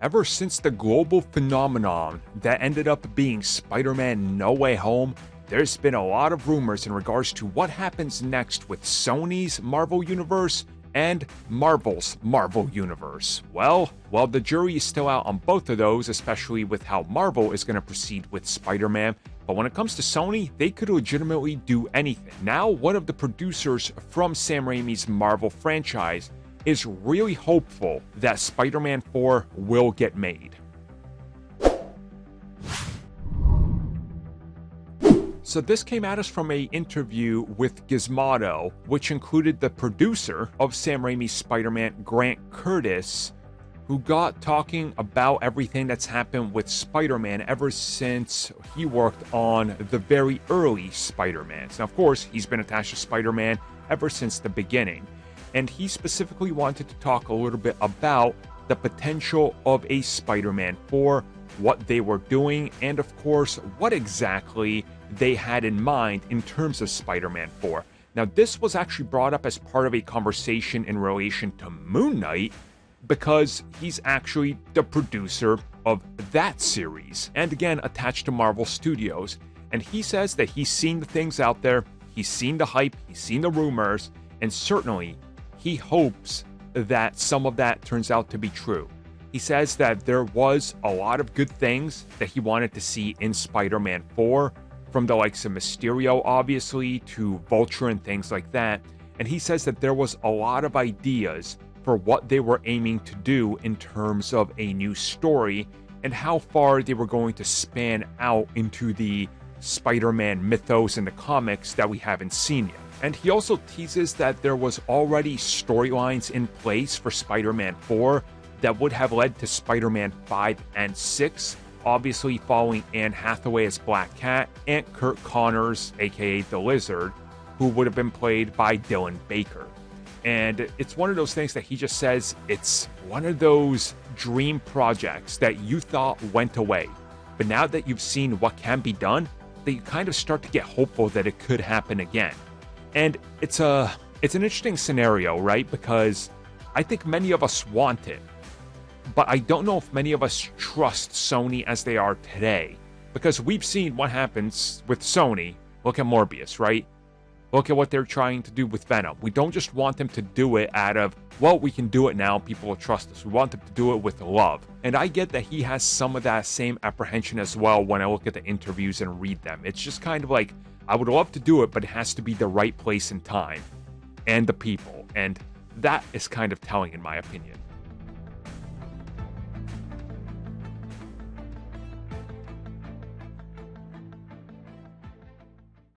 Ever since the global phenomenon that ended up being Spider-Man No Way Home, there's been a lot of rumors in regards to what happens next with Sony's Marvel Universe and Marvel's Marvel Universe. Well, the jury is still out on both of those, especially with how Marvel is going to proceed with Spider-Man. But when it comes to Sony, they could legitimately do anything. Now, one of the producers from Sam Raimi's Marvel franchise is really hopeful that Spider-Man 4 will get made. So this came at us from an interview with Gizmodo, which included the producer of Sam Raimi's Spider-Man, Grant Curtis, who got talking about everything that's happened with Spider-Man ever since he worked on the very early Spider-Mans. Now, of course, he's been attached to Spider-Man ever since the beginning, and he specifically wanted to talk a little bit about the potential of a Spider-Man 4, what they were doing, and of course, what exactly they had in mind in terms of Spider-Man 4. Now, this was actually brought up as part of a conversation in relation to Moon Knight, because he's actually the producer of that series, and again, attached to Marvel Studios. And he says that he's seen the things out there, he's seen the hype, he's seen the rumors, and certainly he hopes that some of that turns out to be true. He says that there was a lot of good things that he wanted to see in Spider-Man 4, from the likes of Mysterio, obviously, to Vulture and things like that. And he says that there was a lot of ideas for what they were aiming to do in terms of a new story and how far they were going to span out into the Spider-Man mythos in the comics that we haven't seen yet. And he also teases that there was already storylines in place for Spider-Man 4 that would have led to Spider-Man 5 and 6, obviously following Anne Hathaway as Black Cat and Kurt Connors, aka the Lizard, who would have been played by Dylan Baker. And it's one of those things that he just says it's one of those dream projects that you thought went away, but now that you've seen what can be done, that you kind of start to get hopeful that it could happen again. And it's an interesting scenario, right? Because I think many of us want it, but I don't know if many of us trust Sony as they are today, because we've seen what happens with Sony. Look at Morbius, right? Look at what they're trying to do with Venom. We don't just want them to do it out of, well, we can do it now, people will trust us. We want them to do it with love. And I get that he has some of that same apprehension as well when I look at the interviews and read them. It's just kind of like, I would love to do it, but it has to be the right place and time, and the people. And that is kind of telling, in my opinion.